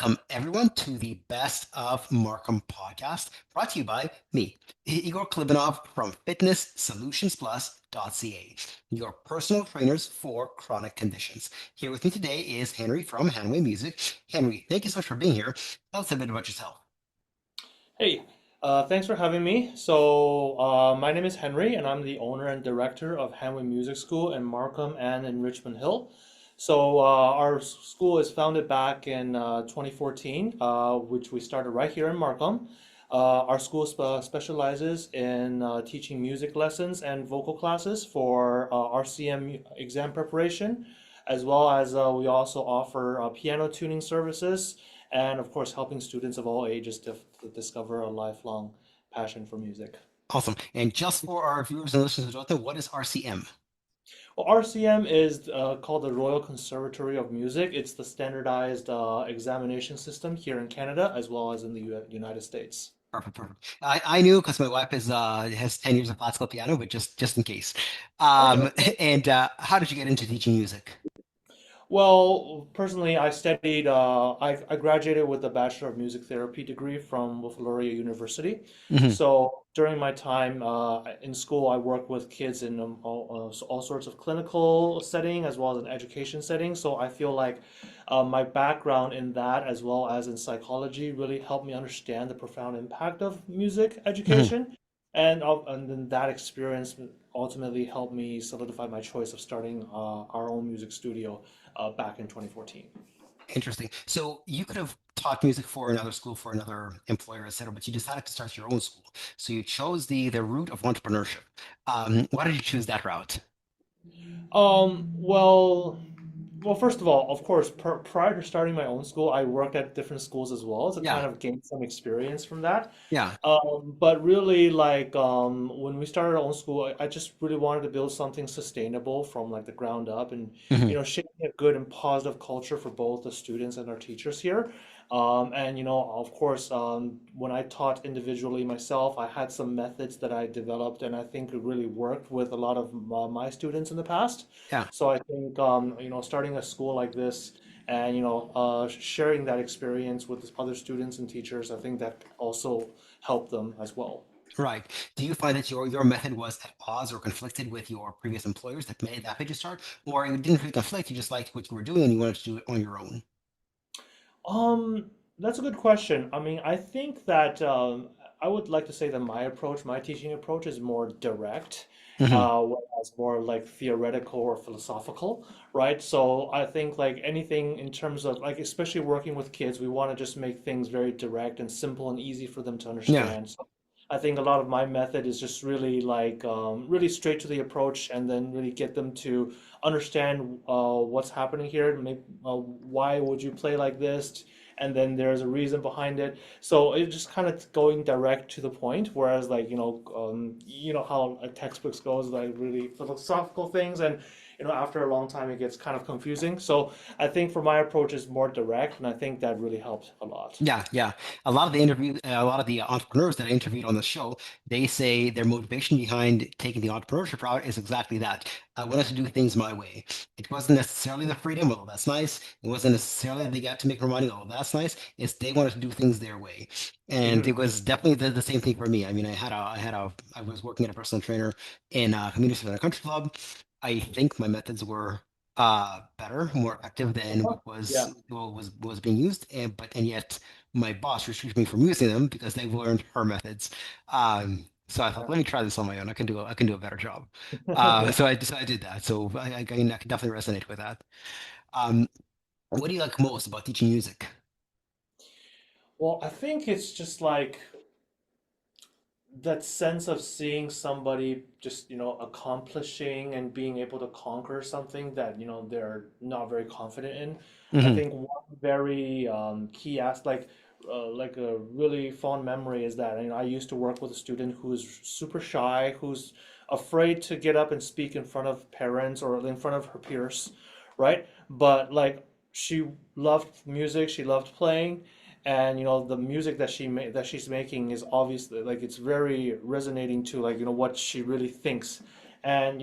Welcome, everyone, to the Best of Markham podcast, brought to you by me, Igor Klibanov from FitnessSolutionsPlus.ca, your personal trainers for chronic conditions. Here with me today is Henry from Hanway Music. Henry, thank you so much for being here. Tell us a bit about yourself. Hey, thanks for having me. My name is Henry, and I'm the owner and director of Hanway Music School in Markham and in Richmond Hill. Our school is founded back in 2014, which we started right here in Markham. Our school specializes in teaching music lessons and vocal classes for RCM exam preparation, as well as we also offer piano tuning services and of course helping students of all ages to discover a lifelong passion for music. Awesome. And just for our viewers and listeners who don't know, what is RCM? Well, RCM is called the Royal Conservatory of Music. It's the standardized examination system here in Canada as well as in the United States. Perfect, perfect. I knew because my wife has 10 years of classical piano, but just in case. Okay. Um, and how did you get into teaching music? Well, personally, I graduated with a Bachelor of Music Therapy degree from Wilfrid Laurier University. Hmm. So during my time in school, I worked with kids in all sorts of clinical setting as well as an education setting. So I feel like my background in that as well as in psychology really helped me understand the profound impact of music Hmm. education. And then that experience ultimately helped me solidify my choice of starting our own music studio back in 2014. Interesting. So you could have taught music for another school, for another employer, etc., but you decided to start your own school. So you chose the route of entrepreneurship. Why did you choose that route? Um, well, well, first of all, of course, prior to starting my own school, I worked at different schools as well to Yeah, kind of gain some experience from that. yeah. But really, when we started our own school, I just really wanted to build something sustainable from like the ground up, and Hmm. shaping a good and positive culture for both the students and our teachers here. And of course, when I taught individually myself, I had some methods that I developed, and I think it really worked with a lot of my students in the past. Yeah. So I think starting a school like this and sharing that experience with other students and teachers, I think that also helped them as well. Right. Do you find that your method was at odds or conflicted with your previous employers that made you start, or it didn't really conflict? You just liked what you were doing and you wanted to do it on your own? That's a good question. I mean, I think that I would like to say that my teaching approach is more direct, Hmm. whereas more like theoretical or philosophical, right? So I think like anything in terms of like, especially working with kids, we want to just make things very direct and simple and easy for them to Yeah. understand. So I think a lot of my method is just really like really straight to the approach and then really get them to understand what's happening here, maybe, why would you play like this, and then there's a reason behind it. So it's just kind of going direct to the point. Whereas like how a textbooks goes like really philosophical things, and after a long time it gets kind of confusing. So I think for my approach is more direct, and I think that really helped a lot. Yeah, yeah. A lot of the entrepreneurs that I interviewed on the show, they say their motivation behind taking the entrepreneurship route is exactly that. I wanted to do things my way. It wasn't necessarily the freedom, well, that's nice. It wasn't necessarily they got to make more money, oh, that's nice. It's they wanted to do things their way, and it Hmm. was definitely the same thing for me. I mean, I was working at a personal trainer in a community center country club. I think my methods were better, more effective than Uh-huh. Yeah. what was being used, and yet my boss restricted me from using them because they learned her methods. So I thought, let me try this on my own. I can do a better job. Yeah. So I did that. So I can definitely resonate with that. Um, what do you like most about teaching music? Well, I think it's just like that sense of seeing somebody just accomplishing and being able to conquer something that they're not very confident in. I Hmm. think one very key aspect, like a really fond memory, is that I used to work with a student who's super shy, who's afraid to get up and speak in front of parents or in front of her peers, right? But like she loved music, she loved playing, and the music that she's making is obviously like it's very resonating to like what she really thinks. And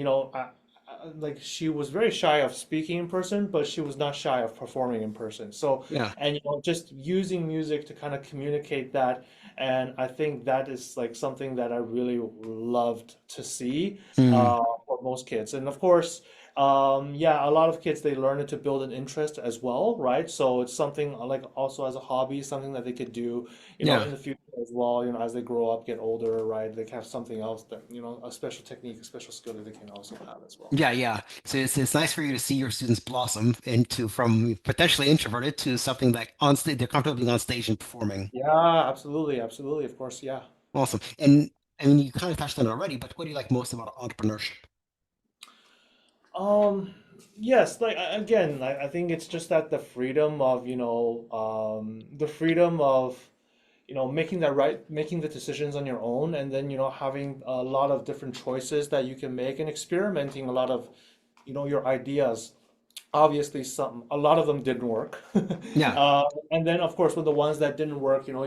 like she was very shy of speaking in person, but she was not shy of performing in person. So, Yeah. and just using music to kind of communicate that, and I think that is like something that I really loved to see Mm. for most kids. And of course, yeah, a lot of kids they learn it to build an interest as well, right? So it's something like also as a hobby, something that they could do, Yeah. in the future as well, as they grow up, get older, right? They can have something else that, a special technique, a special skill that they can also have as well. Yeah, yeah. So it's nice for you to see your students blossom into from potentially introverted to something like on stage, they're comfortable being on stage and performing. Yeah, absolutely, absolutely, of course, yeah. Awesome. And I mean, you kind of touched on it already, but what do you like most about entrepreneurship? Um, yes, like again, I think it's just that the freedom of, the freedom of, making the decisions on your own, and then, having a lot of different choices that you can make and experimenting a lot of, your ideas. Obviously, a lot of them didn't work. Yeah. And then of course with the ones that didn't work, you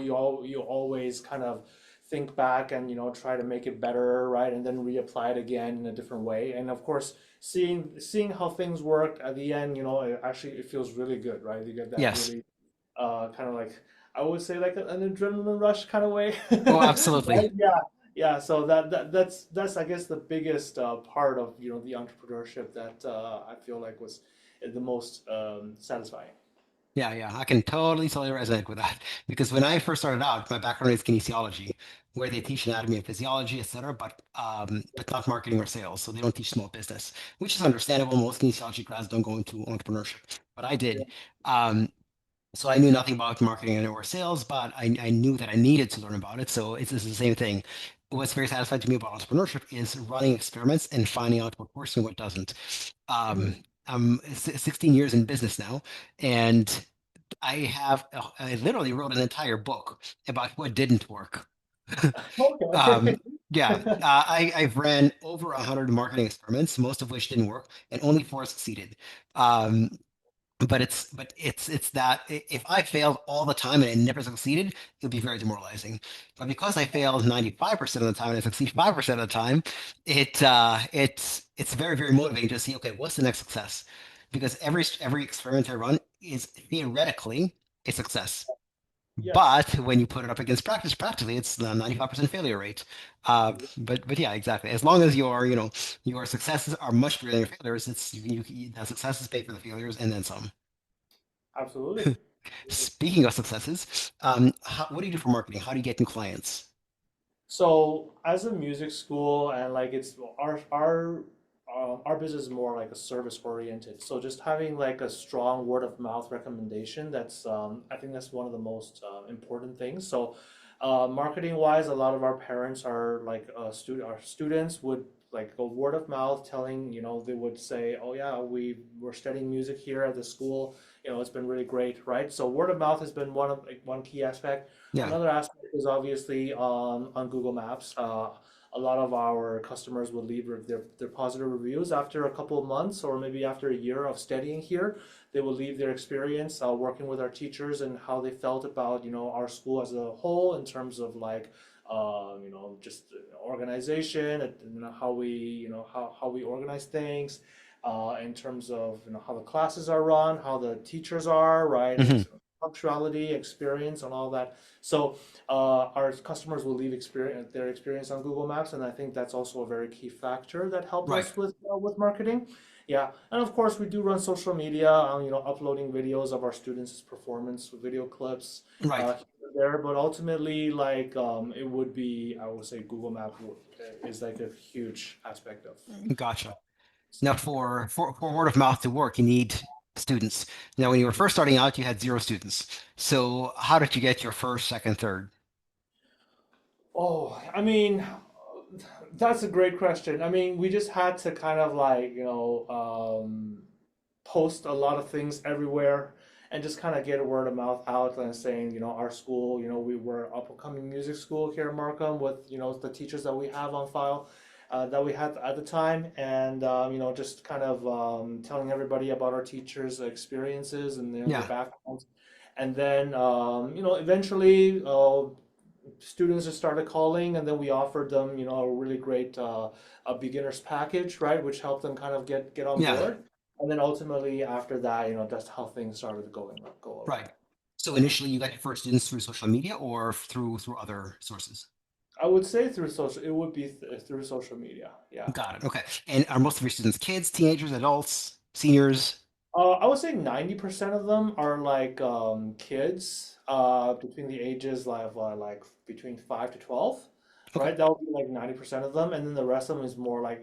always kind of think back and try to make it better, right? And then reapply it again in a different way. And of course, seeing how things worked at the end, it feels really good, right? You get that Yes. really kind of like, I would say like an adrenaline rush kind of way. Oh, Right? absolutely. Yeah. Yeah, so that's I guess the biggest part of the entrepreneurship that I feel like was the most satisfying. Yeah, yeah. I can totally resonate with that because when I first started out, my background is kinesiology, where they teach anatomy and physiology, etc., but not marketing or sales. So they don't teach small business, which is understandable. Most kinesiology grads don't go into entrepreneurship, but I Yeah. did. Um, So I knew nothing about marketing or sales, but I knew that I needed to learn about it. So it's the same thing. What's very satisfying to me about entrepreneurship is running experiments and finding out what works and what doesn't. Um, Mm. I'm 16 years in business now, and I literally wrote an entire book about what didn't work. Okay. Um, yeah, I've ran over 100 marketing experiments, most of which didn't work, and only four succeeded. Um, but it's that if I failed all the time and I never succeeded, it would be very demoralizing. But because I failed 95% of the time and I succeed 5% of the time, it's very motivating to see, okay, what's the next success? Because every experiment I run is theoretically a success. Yes. But when you put it up against practice, practically it's the 95% failure rate. But yeah, exactly. As long as your successes are much greater than your failures, the successes pay for the failures and then some. Absolutely. Speaking of successes, what do you do for marketing? How do you get new clients? So as a music school, and like it's our business is more like a service oriented. So just having like a strong word of mouth recommendation, that's I think that's one of the most important things. So marketing wise, a lot of our parents are like our students would like go word of mouth, telling, they would say, oh yeah, we're studying music here at the school. It's been really great, right? So word of mouth has been one key aspect. Yeah. Another aspect is obviously on Google Maps. A lot of our customers will leave their positive reviews after a couple of months or maybe after a year of studying here. They will leave their experience working with our teachers and how they felt about our school as a whole in terms of like just organization and how we how we organize things in terms of how the classes are run, how the teachers are, right? Hmm. Punctuality, experience, and all that. So our customers will leave their experience on Google Maps, and I think that's also a very key factor that helped Right. us with marketing. Yeah, and of course we do run social media, uploading videos of our students' performance, video clips Right. here and there. But ultimately, like it would be, I would say, Google Map is like a huge aspect of. Gotcha. Now, for word of mouth to work, you need students. Now, when you were first starting out, you had zero students. So, how did you get your first, second, third? Oh, I mean, that's a great question. I mean, we just had to kind of like, post a lot of things everywhere and just kind of get a word of mouth out and saying, our school, we were upcoming music school here in Markham with, the teachers that we have on file, that we had at the time. And, just kind of telling everybody about our teachers' experiences and their Yeah. backgrounds. And then, eventually, students just started calling, and then we offered them, a really great a beginner's package, right, which helped them kind of get on Yeah, board. And then ultimately after that, that's how things started to go along. right. So initially, you got your first students through social media or through other sources? I would say it would be through social media. Yeah. Got it. Okay. And are most of your students kids, teenagers, adults, seniors? I would say 90% of them are like kids between the ages like between 5 to 12, Okay. right? That would be like 90% of them, and then the rest of them is more like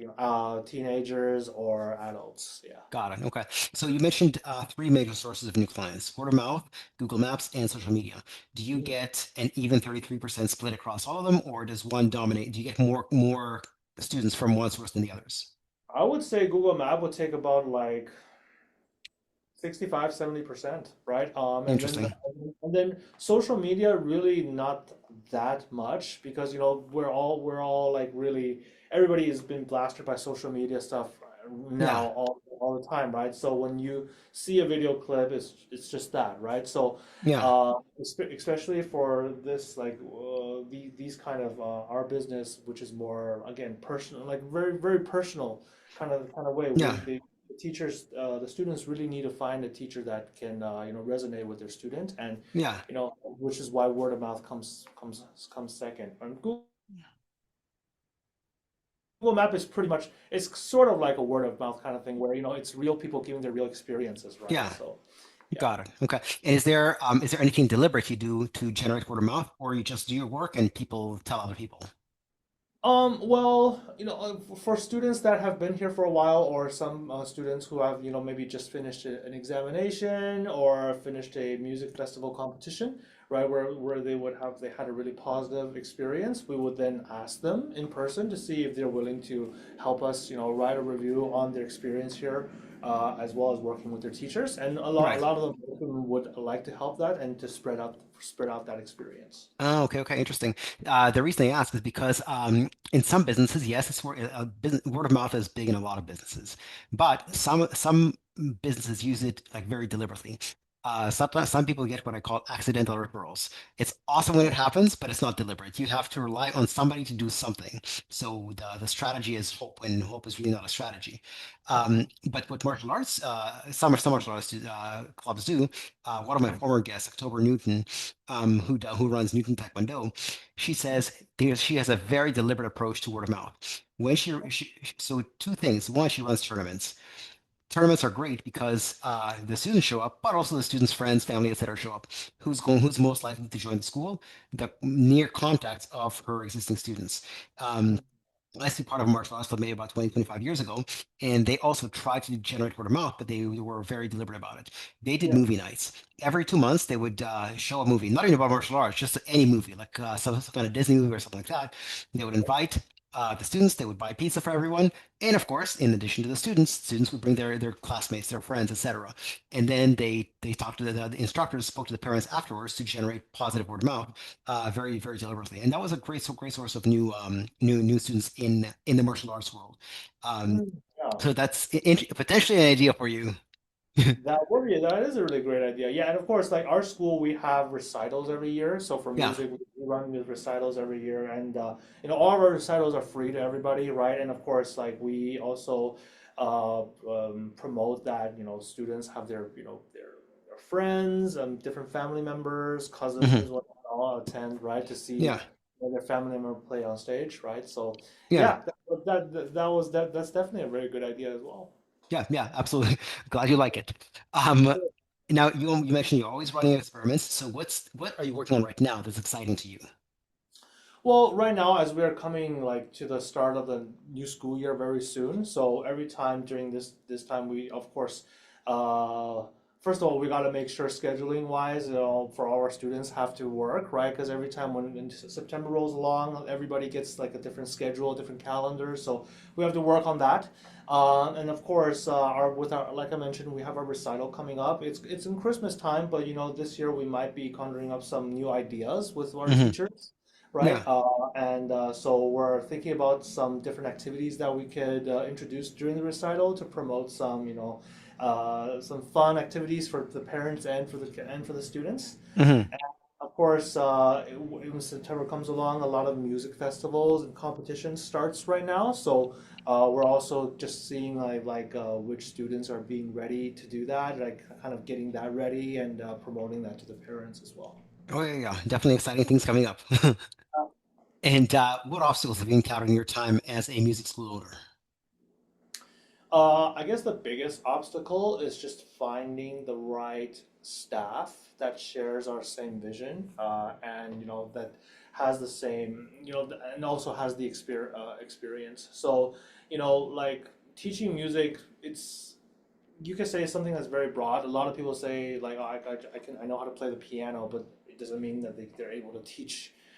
teenagers or adults. Yeah. Got it. Okay. So you mentioned three major sources of new clients: word of mouth, Google Maps, and social media. Do you Mhm. get an even 33% split across all of them, or does one dominate? Do you get more students from one source than the others? I would say Google Map would take about like 65, 70%, right? Interesting. And then social media really not that much because we're all like really everybody has been blasted by social media stuff now Yeah. all the time, right? So when you see a video clip, it's just that, right? So Yeah. especially for this like these kind of our business, which is more again personal, like very very personal kind of way. Yeah. The teachers, the students really need to find a teacher that can, resonate with their student, and Yeah. which is why word of mouth comes second. And Google Map is pretty much it's sort of like a word of mouth kind of thing where it's real people giving their real experiences, right? Yeah. So yeah. Got it. Okay. And is there anything deliberate you do to generate word of mouth, or you just do your work and people tell other people? Well, for students that have been here for a while, or some students who have, maybe just finished an examination or finished a music festival competition, right, where they had a really positive experience, we would then ask them in person to see if they're willing to help us, write a review on their experience here, as well as working with their teachers. And a Right. lot of them would like to help that and to spread out that experience. Oh, okay, okay, interesting. The reason I ask is because in some businesses, yes, word of mouth is big in a lot of businesses, but some businesses use it like very deliberately. Sometimes some people get what I call accidental referrals. It's awesome when it happens, but it's not deliberate. You have to rely on somebody to do something. So the strategy is hope, when hope is really not a strategy. But what martial arts, some martial arts clubs do. One of my former guests, October Newton, who runs Newton Taekwondo, she says she has a very deliberate approach to word of mouth. When so two things. One, she runs tournaments. Tournaments are great because the students show up, but also the students' friends, family, etc. show up. Who's most likely to join the school? The near contacts of her existing students. Um, I used to be part of a martial arts club maybe about 20, 25 years ago, and they also tried to generate word of mouth, but they were very deliberate about it. They did Yeah. movie nights. Every 2 months, they would show a movie, not even about martial arts, just any movie, like some kind of Disney movie or something like that. They would invite the students, they would buy pizza for everyone, and of course, in addition to the students would bring their classmates, their friends, etc. And then they talked to the instructors, spoke to the parents afterwards to generate positive word of mouth, very very deliberately, and that was a great source of new students in the martial arts world. Um, Yeah. so that's potentially an idea for you. That is a really great idea. Yeah, and of course, like our school, we have recitals every year. So for Yeah. music, we run with recitals every year, and all of our recitals are free to everybody, right? And of course, like we also promote that students have their friends and different family members, Hmm. cousins, whatnot, all attend, right, to see Yeah. their family member play on stage, right? So Yeah. yeah, that's definitely a very good idea as well. Yeah. Yeah. Absolutely. Glad you like it. Um, Now you mentioned you're always running experiments. So what are you working on right now that's exciting to you? Well, right now, as we are coming like to the start of the new school year very soon, so every time during this time, we of course, uh, first of all, we got to make sure scheduling wise, for all our students have to work, right? Because every time when September rolls along, everybody gets like a different schedule, different calendar, so we have to work on that. And of course, our like I mentioned, we have our recital coming up. It's in Christmas time, but this year we might be conjuring up some new ideas with our Hmm. teachers, right? Yeah. And so we're thinking about some different activities that we could introduce during the recital to promote some fun activities for the parents and for the students. Hmm. And of course, when September comes along, a lot of music festivals and competitions starts right now. So we're also just seeing which students are being ready to do that, like kind of getting that ready and promoting that to the parents as well. Oh yeah, yeah, definitely exciting things coming up. And what obstacles have you encountered in your time as a music school owner? I guess the biggest obstacle is just finding the right staff that shares our same vision, and that has the same, and also has the experience. So, like teaching music, it's you could say something that's very broad. A lot of people say like, oh, I know how to play the piano, but it doesn't mean that they're able to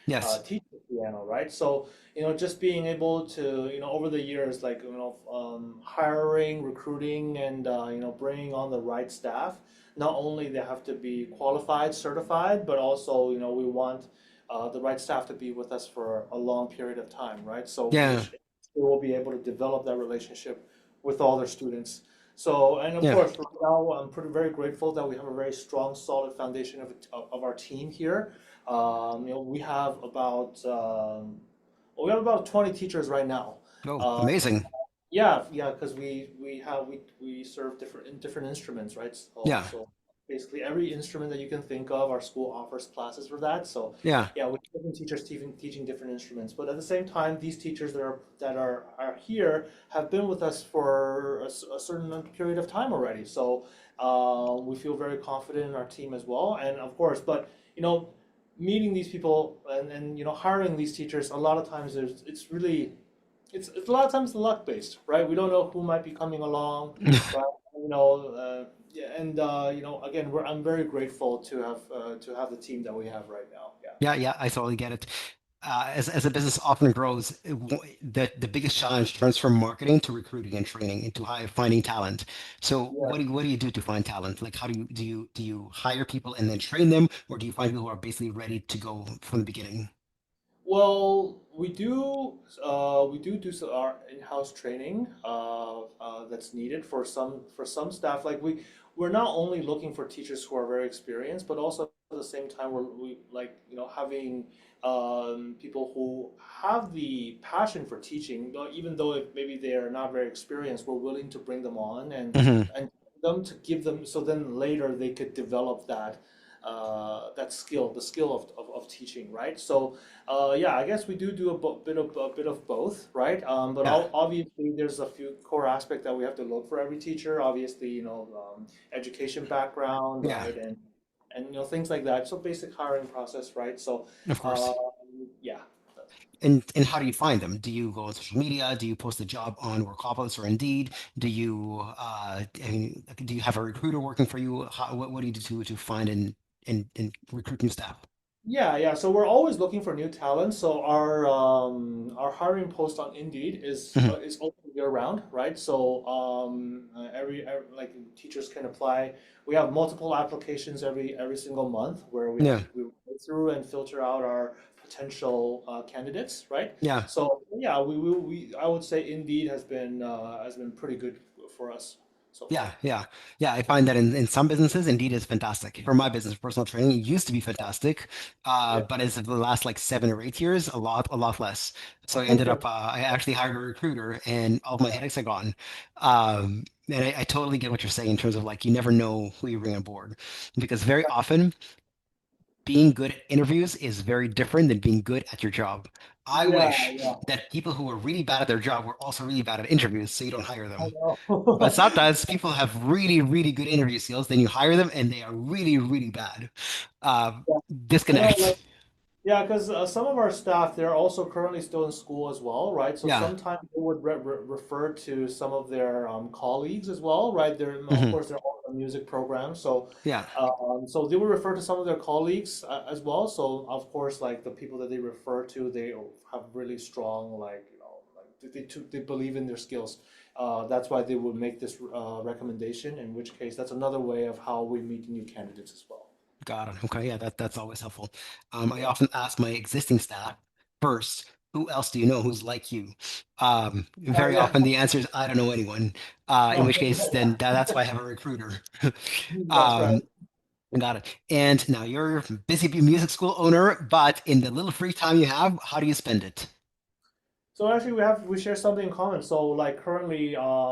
Yes. teach the piano, right? So just being able to over the years, like hiring, recruiting, and bringing on the right staff. Not only they have to be qualified, certified, but also we want the right staff to be with us for a long period of time, right? So Yeah. which they will be able to develop that relationship with all their students. So, and of Yeah. course, right now I'm very grateful that we have a very strong, solid foundation of our team here. We have about 20 teachers right now. Oh, Uh, amazing. yeah, yeah, because we serve different instruments, right? So Yeah. basically every instrument that you can think of, our school offers classes for that. So Yeah. yeah, we have different teachers teaching different instruments. But at the same time, these teachers that are here have been with us for a certain period of time already. So we feel very confident in our team as well. And of course, but meeting these people and hiring these teachers, a lot of times it's really it's a lot of times luck based, right? We don't know who might be coming along, right? Yeah, and again, I'm very grateful to have the team that we have right now. Yeah. Yeah, yeah, I totally get it. As a business often grows, the biggest challenge turns from marketing to recruiting and training into finding talent. So Yeah. what do you do to find talent? Like how do you hire people and then train them, or do you find people who are basically ready to go from the beginning? Well, we do our in-house training that's needed for some staff. Like we're not only looking for teachers who are very experienced, but also at the same time we like having people who have the passion for teaching. Even though if maybe they are not very experienced, we're willing to bring them on Hmm. and them to give them so then later they could develop that skill, the skill of teaching, right? So yeah, I guess we do a bit of both, right? But Yeah, obviously, there's a few core aspects that we have to look for every teacher. Obviously, education background, yeah, right, and things like that. So basic hiring process, right? So, of uh, course. yeah. And how do you find them? Do you go on social media? Do you post a job on Workopolis or Indeed? Do you I mean, do you have a recruiter working for you? What do you do to find and recruit new staff? Yeah, yeah. So we're always looking for new talent. So our hiring post on Indeed Hmm. is open year round, right? So like teachers can apply. We have multiple applications every single month where Yeah, we go through and filter out our potential candidates, right? yeah. So yeah, we I would say Indeed has been pretty good for us so Yeah, far. yeah, yeah. I find that in some businesses, Indeed is fantastic. For my business, personal training, it used to be fantastic, Yeah. but as of the last like 7 or 8 years, a lot less. So I ended Okay. up, I actually hired a recruiter, and all of my headaches are gone. And I totally get what you're saying in terms of like you never know who you bring on board, because very often being good at interviews is very different than being good at your job. I Yeah, wish yeah. that people who are really bad at their job were also really bad at interviews, so you don't hire I them. But know. sometimes people have really, really good interview skills. Then you hire them, and they are really, really bad. Uh, Yeah. I know, like, disconnect. yeah, because some of our staff, they're also currently still in school as well, right? So Yeah. sometimes they would refer to some of their colleagues as well, right? Of Hmm. course, they're all in music programs, so Yeah. so they would refer to some of their colleagues as well. So of course, like the people that they refer to, they have really strong, like like they believe in their skills. That's why they would make this recommendation. In which case, that's another way of how we meet new candidates as well. Got it. Okay. Yeah, that's always helpful. I Yeah. often ask my existing staff first, who else do you know who's like you? Very Yeah. often the answer is I don't know anyone. In which case, then that's why I have a recruiter. That's right. Um, Got it. And now you're a busy music school owner, but in the little free time you have, how do you spend it? So actually, we share something in common. So like currently, I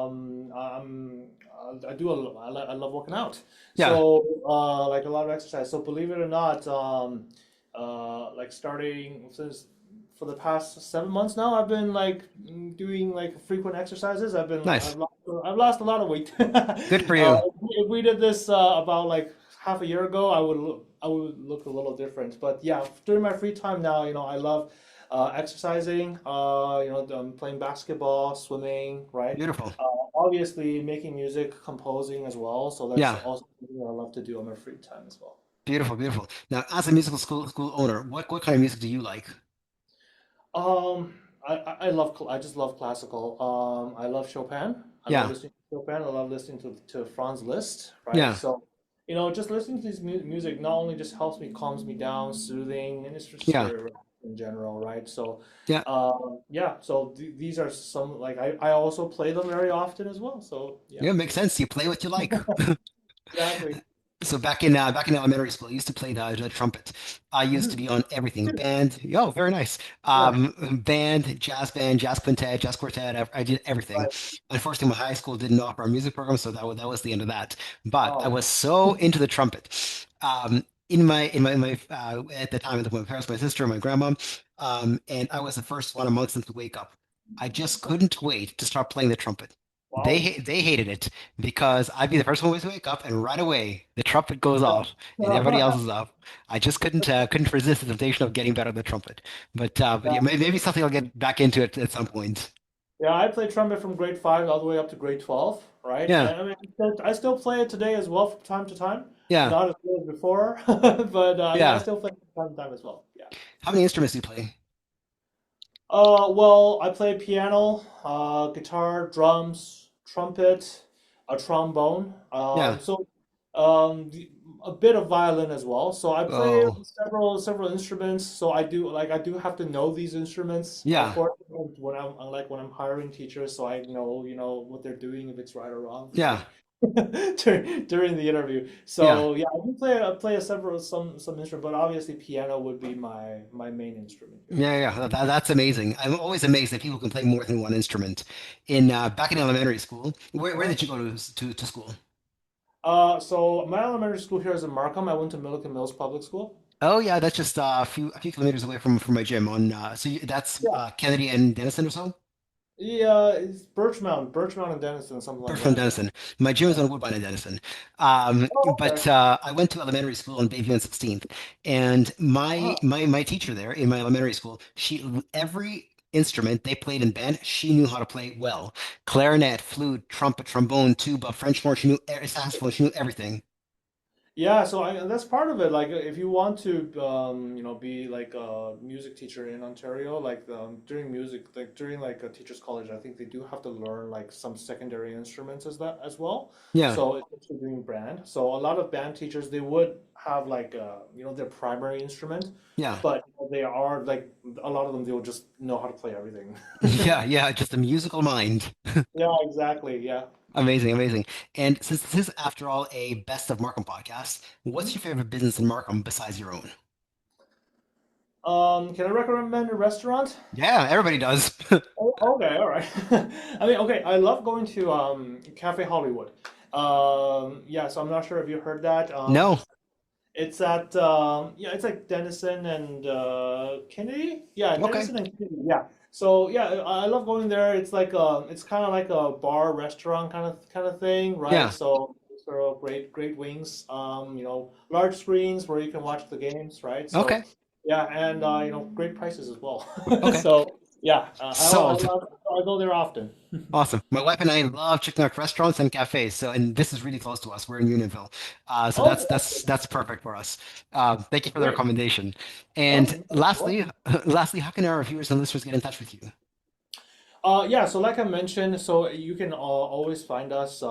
do I love working out. Yeah, So like a lot of exercise. So believe it or not, like starting since for the past 7 months now, I've been like doing like frequent exercises. nice. I've lost a lot of weight. Good for you. If we did this about like half a year ago, I would look a little different. But yeah, during my free time now, I love exercising, playing basketball, swimming, right? Beautiful. Obviously, making music, composing as well. So that's Yeah, also something I love to do on my free time as well. beautiful, beautiful. Now, as a musical school owner, what kind of music do you like? Um, I love I just love classical. I love Chopin. I love Yeah, listening to Chopin. I love listening to Franz Liszt, right? yeah, So, just listening to this music not only just helps me, calms me down, soothing, and it's just yeah, very relaxing in general, right? So, yeah, yeah. So these are some like I also play them very often as well. So yeah, yeah. Makes sense. You play what you like. exactly. So back in elementary school, I used to play the trumpet. I used to Mhm. be on everything band. Yo, very nice. Yeah, Band, jazz quintet, jazz quartet. I did everything. right. Unfortunately, my high school didn't offer a music program, so that was the end of that. But I Oh, was so into the trumpet. At the time with my parents, my sister, my grandma, and I was the first one amongst them to wake up. I just couldn't wait to start playing the trumpet. wow. They hated it because I'd be the first one to wake up, and right away the trumpet goes off, and everybody else is up. I just couldn't resist the temptation of getting better at the trumpet. But yeah, maybe something I'll get back into it at some point. Yeah, I played trumpet from grade 5 all the way up to grade 12, right? Yeah, And I mean, I still play it today as well from time to time. yeah, Not as good as before, but yeah, I yeah. still play from time to time as well. Yeah. How many instruments do you play? Well, I play piano, guitar, drums, trumpet, a trombone. Yeah. Um, a bit of violin as well. So I play Oh, several instruments. So I do have to know these instruments, of yeah, course, when I'm hiring teachers, so I know what they're doing if it's right or wrong yeah, during the interview. yeah. So yeah, I play a several some instrument, but obviously piano would be my main instrument here. Yeah, yeah, that's amazing. I'm always amazed that people can play more than one instrument. In back in elementary school, where did you go to school? So my elementary school here is in Markham. I went to Milliken Mills Public School. Oh yeah, that's just a few kilometers away from my gym on that's Yeah. Kennedy and Denison or so. Yeah, it's Birch Mountain, and Denison, something like From that. Denison. My gym is Yeah. on Woodbine and Denison. Oh, okay. But I went to elementary school on Bayview and 16th, and Ah, my teacher there in my elementary school, she every instrument they played in band, she knew how to play well. Clarinet, flute, trumpet, trombone, tuba, French horn, she knew saxophone, she knew everything. yeah, so that's part of it. Like, if you want to, be like a music teacher in Ontario, like during music, like during like a teacher's college, I think they do have to learn like some secondary instruments as well. Yeah, So it's doing band. So a lot of band teachers they would have like their primary instrument, yeah, but they are like a lot of them they will just know how to play everything. yeah, yeah. Just a musical mind. Yeah, exactly. Yeah. Amazing, amazing. And since this is, after all, a Best of Markham podcast, what's Mhm. your favorite business in Markham besides your own? Can I recommend a restaurant? Yeah, everybody does. Oh, okay, all right. I mean, okay, I love going to Cafe Hollywood. Yeah, so I'm not sure if you heard that. No. It's at yeah, it's like Denison and Kennedy. Yeah, Okay. Denison and Kennedy. Yeah. So yeah, I love going there. It's kind of like a bar restaurant kind of thing, right? Yeah. So sort of great wings. Large screens where you can watch the games, right? So Okay. yeah, and great prices as well. Okay. So yeah, Sold. I go there often. Awesome. My wife and I love checking out restaurants and cafes. So, and this is really close to us. We're in Unionville. So Oh, that's perfect for us. Thank you for the great. recommendation. And Oh, lastly, lastly, how can our viewers and listeners get in touch with you? Yeah, so like I mentioned, so you can always find us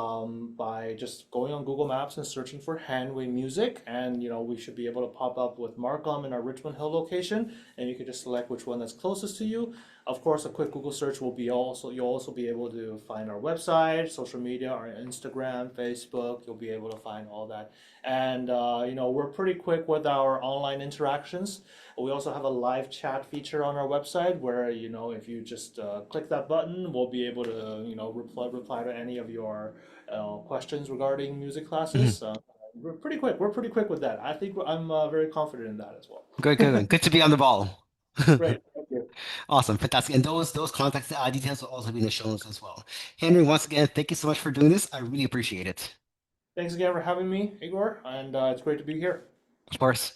by just going on Google Maps and searching for Hanway Music, and we should be able to pop up with Markham in our Richmond Hill location, and you can just select which one that's closest to you. Of course, a quick Google search will be also you'll also be able to find our website, social media, our Instagram, Facebook. You'll be able to find all that, and we're pretty quick with our online interactions. We also have a live chat feature on our website where, if you just click that button, we'll be able to, reply to any of your questions regarding music Mhm. classes. We're pretty quick. We're pretty quick with that. I think I'm very confident in that as well. Good, good, good. Good to be on the ball. Great. Thank you. Awesome, fantastic. And those contact details will also be in the show notes as well. Henry, once again, thank you so much for doing this. I really appreciate it. Thanks again for having me, Igor, and it's great to be here. Of course.